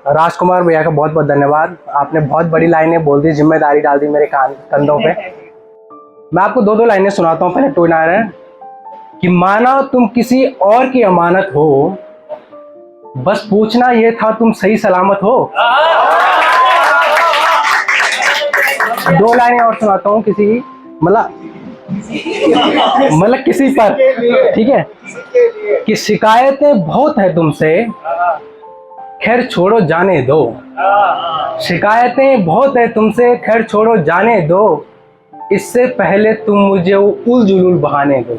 राजकुमार भैया का बहुत बहुत धन्यवाद। आपने बहुत बड़ी लाइनें बोल दी, जिम्मेदारी डाल दी मेरे कंधों पे। मैं आपको दो लाइनें सुनाता हूँ। पहले टू नायर है कि माना तुम किसी और की अमानत हो, बस पूछना ये था तुम सही सलामत हो। दो लाइनें और सुनाता हूँ किसी की, मतलब किसी पर, ठीक है, कि शिकायतें बहुत है तुमसे, खैर छोड़ो जाने दो। शिकायतें बहुत है तुमसे, खैर छोड़ो जाने दो। इससे पहले तुम मुझे वो उल-जुलूल बहाने दो।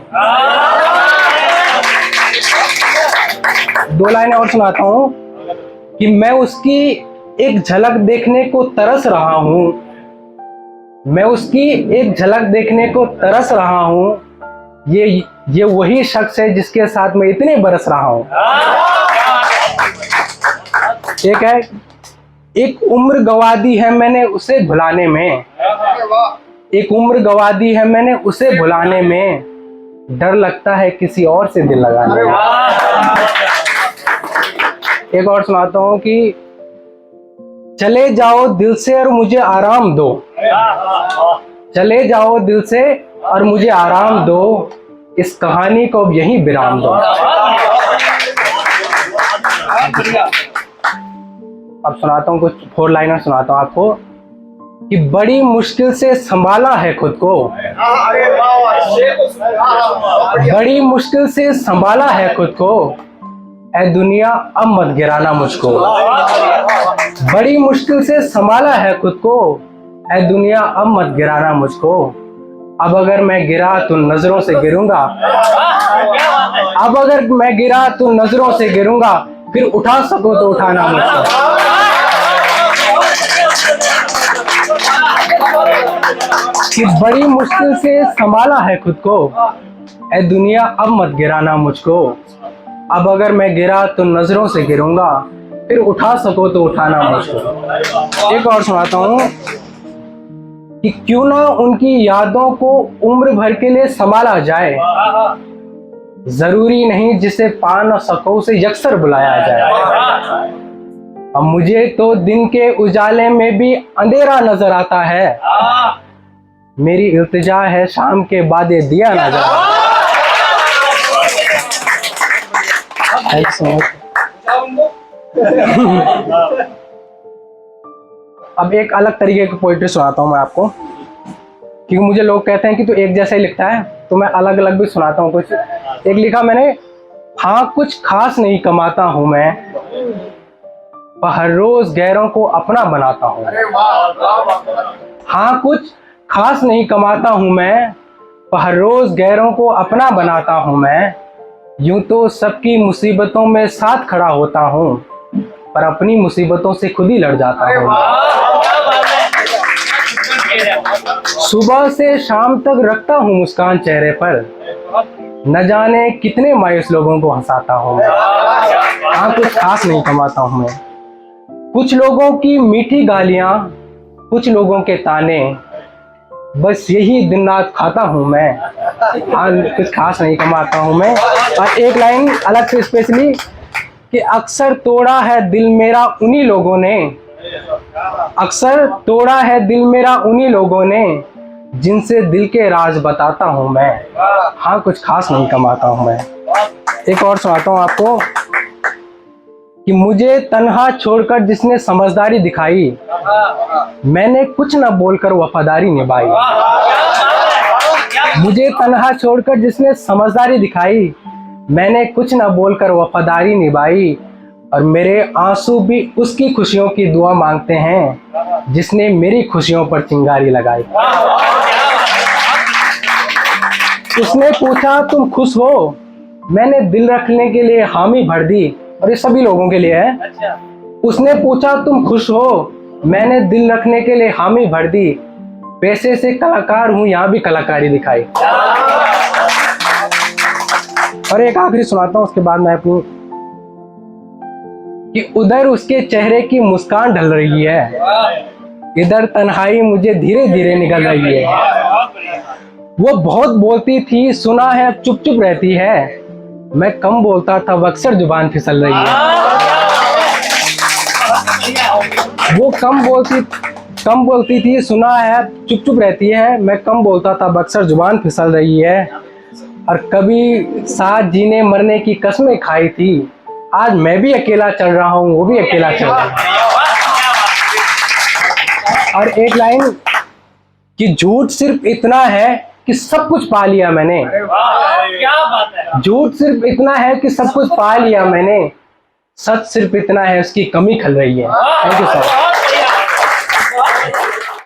दो लाइनें और सुनाता हूँ कि मैं उसकी एक झलक देखने को तरस रहा हूँ, मैं उसकी एक झलक देखने को तरस रहा हूँ। ये वही शख्स है जिसके साथ मैं इतने बरस रहा हूँ। एक है, एक उम्र गवा दी है मैंने उसे भुलाने में, एक उम्र गवा दी है मैंने उसे भुलाने में, डर लगता है किसी और से दिल लगाने में। एक और सुनाता हूँ कि चले जाओ दिल से और मुझे आराम दो, चले जाओ दिल से और मुझे आराम दो, इस कहानी को अब यहीं विराम दो। अब सुनाता हूँ कुछ फोर लाइनर सुनाता हूँ आपको कि बड़ी मुश्किल से संभाला है खुद को, बड़ी मुश्किल से संभाला है खुद को, ऐ दुनिया अब मत गिराना मुझको। बड़ी मुश्किल से संभाला है खुद को, ऐ दुनिया अब मत गिराना मुझको। अब अगर मैं गिरा तो नजरों से गिरूंगा, अब अगर मैं गिरा तो नजरों से गिरूंगा, फिर उठा सको तो उठाना मुझको। कि बड़ी मुश्किल से संभाला है खुद को, ऐ दुनिया अब मत गिराना मुझको। अब अगर मैं गिरा तो नजरों से गिरूंगा, फिर उठा सको तो उठाना मुझको। एक और सुनाता हूँ कि क्यों ना उनकी यादों को उम्र भर के लिए संभाला जाए, जरूरी नहीं जिसे पा न सको उसे यकसर बुलाया जाए। अब मुझे तो दिन के उजाले में भी अंधेरा नजर आता है, मेरी इल्तिजा है शाम के बाद ये दिया ना जाए। अब एक अलग तरीके की पोइट्री सुनाता हूँ मैं आपको, क्योंकि मुझे लोग कहते हैं कि तू एक जैसा ही लिखता है, तो मैं अलग अलग भी सुनाता हूँ कुछ। एक लिखा मैंने, हाँ कुछ खास नहीं कमाता हूँ मैं, पर हर रोज गैरों को अपना बनाता हूँ। हाँ कुछ खास नहीं कमाता हूँ मैं, पर हर रोज गैरों को अपना बनाता हूँ मैं। यूं तो सबकी मुसीबतों में साथ खड़ा होता हूँ, पर अपनी मुसीबतों से खुद ही लड़ जाता हूँ। सुबह से शाम तक रखता हूँ मुस्कान चेहरे पर, न जाने कितने मायूस लोगों को हंसाता हूँ मैं। हाँ कुछ खास नहीं कमाता हूँ मैं, कुछ लोगों की मीठी गालियाँ, कुछ लोगों के ताने, बस यही दिन रात खाता हूँ मैं। हाँ कुछ खास नहीं कमाता हूँ मैं। और एक लाइन अलग से स्पेशली कि अक्सर तोड़ा है दिल मेरा उन्हीं लोगों ने, अक्सर तोड़ा है दिल मेरा उन्हीं लोगों ने, जिनसे दिल के राज बताता हूँ मैं। हाँ कुछ खास नहीं कमाता हूँ मैं। एक और सुनाता हूँ आपको कि मुझे तन्हा छोड़कर जिसने समझदारी दिखाई, मैंने कुछ न बोलकर वफादारी निभाई। मुझे तन्हा छोड़कर जिसने समझदारी दिखाई, मैंने कुछ न बोलकर वफादारी निभाई। और मेरे आंसू भी उसकी खुशियों की दुआ मांगते हैं, जिसने मेरी खुशियों पर चिंगारी लगाई। उसने पूछा तुम खुश हो, मैंने दिल रखने के लिए हामी भर दी। और ये सभी लोगों के लिए है। उसने पूछा तुम खुश हो, मैंने दिल रखने के लिए हामी भर दी। पैसे से कलाकार हूं, यहाँ भी कलाकारी दिखाई। और एक आखिरी सुनाता हूं, उसके बाद मैं अपनी, कि उधर उसके चेहरे की मुस्कान ढल रही है, इधर तन्हाई मुझे धीरे धीरे निकल रही है। वो बहुत बोलती थी सुना है अब चुप चुप रहती है, मैं कम बोलता था अक्सर जुबान फिसल रही है। वो कम बोलती थी, सुना है चुप चुप रहती है। मैं कम बोलता था, अक्सर जुबान फिसल रही है। और कभी साथ जीने मरने की कस्में खाई थी, आज मैं भी अकेला चल रहा हूँ, वो भी अकेला चल रहा है। और एक लाइन कि झूठ सिर्फ इतना है कि सब कुछ पा लिया मैंने। क्या बात है। झूठ सिर्फ इतना है कि सब कुछ पा लिया मैंने, सच सिर्फ इतना है उसकी कमी खल रही है। Thank you sir.